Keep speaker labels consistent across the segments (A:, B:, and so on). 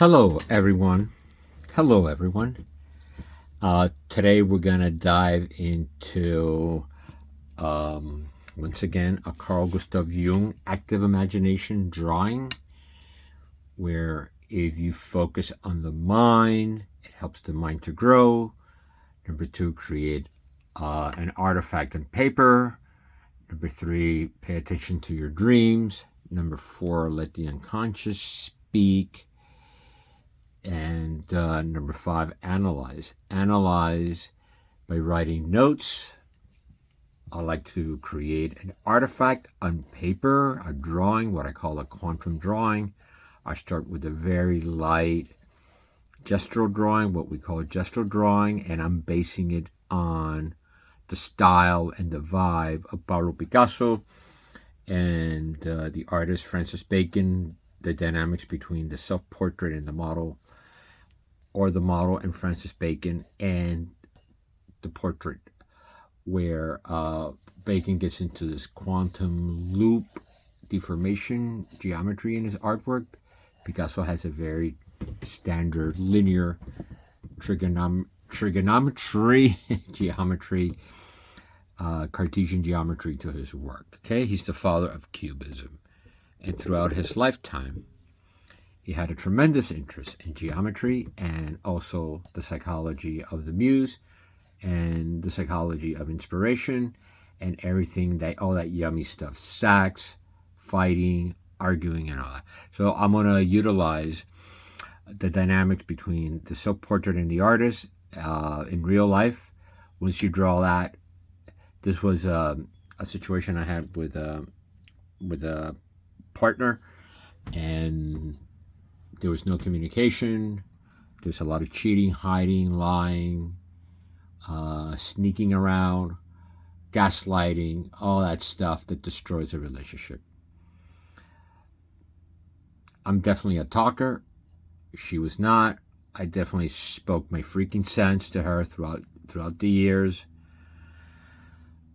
A: Hello, everyone. Hello, everyone. Today we're going to dive into, once again, a Carl Gustav Jung active imagination drawing, where if you focus on the mind, it helps the mind to grow. Number two, create an artifact on paper. Number three, pay attention to your dreams. Number four, let the unconscious speak. And number five, analyze. Analyze by writing notes. I like to create an artifact on paper, a drawing, what I call a quantum drawing. I start with a very light gestural drawing, what we call a gestural drawing, and I'm basing it on the style and the vibe of Pablo Picasso and the artist Francis Bacon, the dynamics between the self-portrait and the model, or the model and Francis Bacon, and the portrait, where Bacon gets into this quantum loop deformation geometry in his artwork. Picasso has a very standard linear trigonometry geometry, Cartesian geometry to his work. Okay, he's the father of Cubism, and throughout his lifetime, he had a tremendous interest in geometry and also the psychology of the muse and the psychology of inspiration and everything all that yummy stuff, sex, fighting, arguing, and all that. So I'm going to utilize the dynamics between the self-portrait and the artist in real life. Once you draw that, this was a situation I had with a partner, and there was no communication. There was a lot of cheating, hiding, lying, sneaking around, gaslighting, all that stuff that destroys a relationship. I'm definitely a talker. She was not. I definitely spoke my freaking sense to her throughout the years.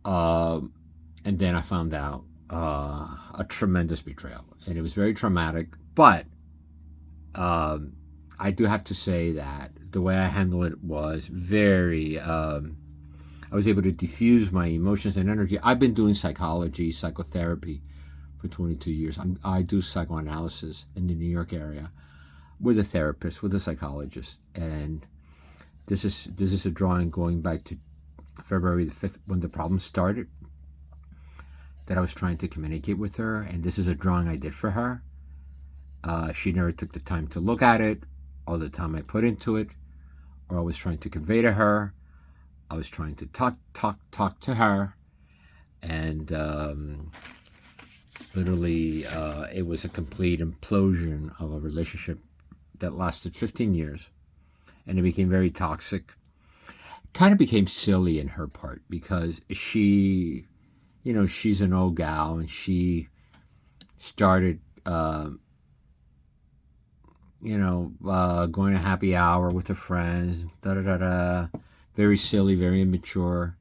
A: And then I found out a tremendous betrayal, and it was very traumatic. But I do have to say that the way I handled it was very, I was able to diffuse my emotions and energy. I've been doing psychotherapy for 22 years. I do psychoanalysis in the New York area with a therapist, with a psychologist. And this is a drawing going back to February the 5th when the problem started, that I was trying to communicate with her. And this is a drawing I did for her. She never took the time to look at it, all the time I put into it, or I was trying to convey to her. I was trying to talk to her, and literally it was a complete implosion of a relationship that lasted 15 years, and it became very toxic. Kind of became silly in her part because she's an old gal, and she started going to happy hour with her friends, very silly, very immature.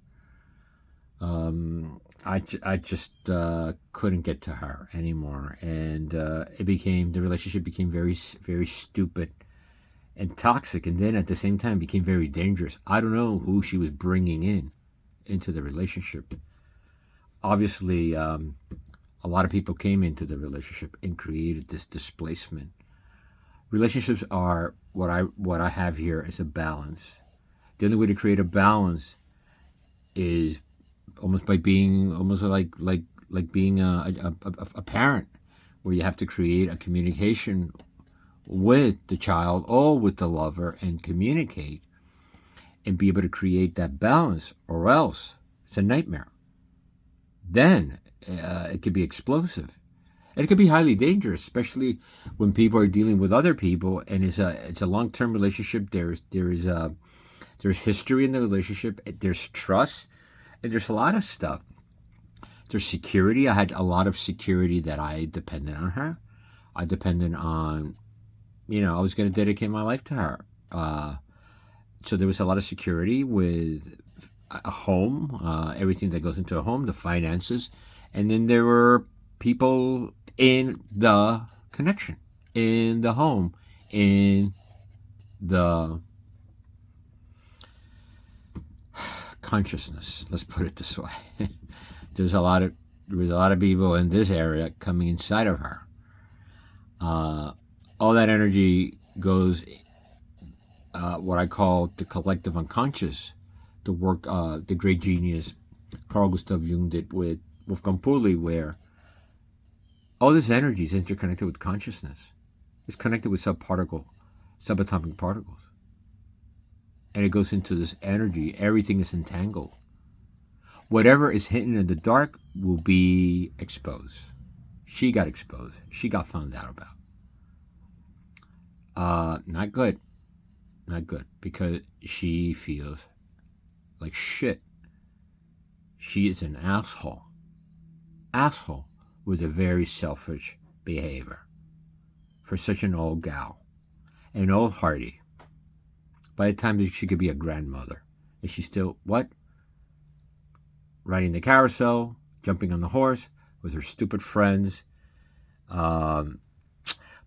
A: I just couldn't get to her anymore, and the relationship became very, very stupid and toxic, and then at the same time became very dangerous. I don't know who she was bringing into the relationship. Obviously, a lot of people came into the relationship and created this displacement. Relationships are what I have here as a balance. The only way to create a balance is almost by being like being a parent, where you have to create a communication with the child or with the lover and communicate and be able to create that balance, or else it's a nightmare. Then it could be explosive. And it could be highly dangerous, especially when people are dealing with other people, and it's a long-term relationship. There's history in the relationship. There's trust, and there's a lot of stuff. There's security. I had a lot of security that I depended on her. I depended on, I was going to dedicate my life to her. So there was a lot of security with a home, everything that goes into a home, the finances, and then there were people in the connection, in the home, in the consciousness. Let's put it this way. there was a lot of people in this area coming inside of her. All that energy goes, what I call the collective unconscious, the work the great genius Carl Gustav Jung did with Wolfgang Pauli, where all this energy is interconnected with consciousness. It's connected with subatomic particles. And it goes into this energy. Everything is entangled. Whatever is hidden in the dark will be exposed. She got exposed. She got found out about. Not good. Not good. Because she feels like shit. She is an asshole. Asshole with a very selfish behavior. For such an old gal. An old hardy. By the time she could be a grandmother. And she's still, what? Riding the carousel, jumping on the horse with her stupid friends. But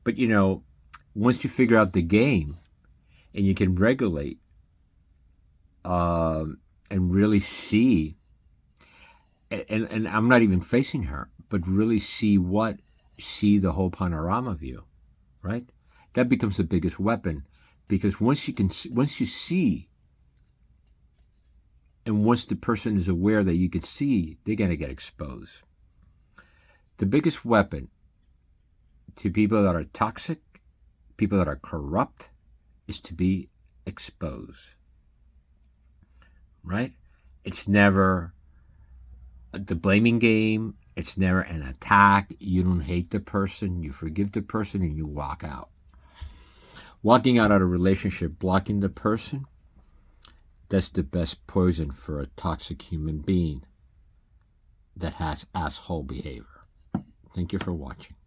A: you know, once you figure out the game and you can regulate and really see, and I'm not even facing her, but really see the whole panorama view, right? That becomes the biggest weapon, because once you see, and once the person is aware that you could see, they're gonna get exposed. The biggest weapon to people that are toxic, people that are corrupt, is to be exposed, right? It's never the blaming game. It's never an attack. You don't hate the person. You forgive the person and you walk out. Walking out of a relationship, blocking the person, that's the best poison for a toxic human being that has asshole behavior. Thank you for watching.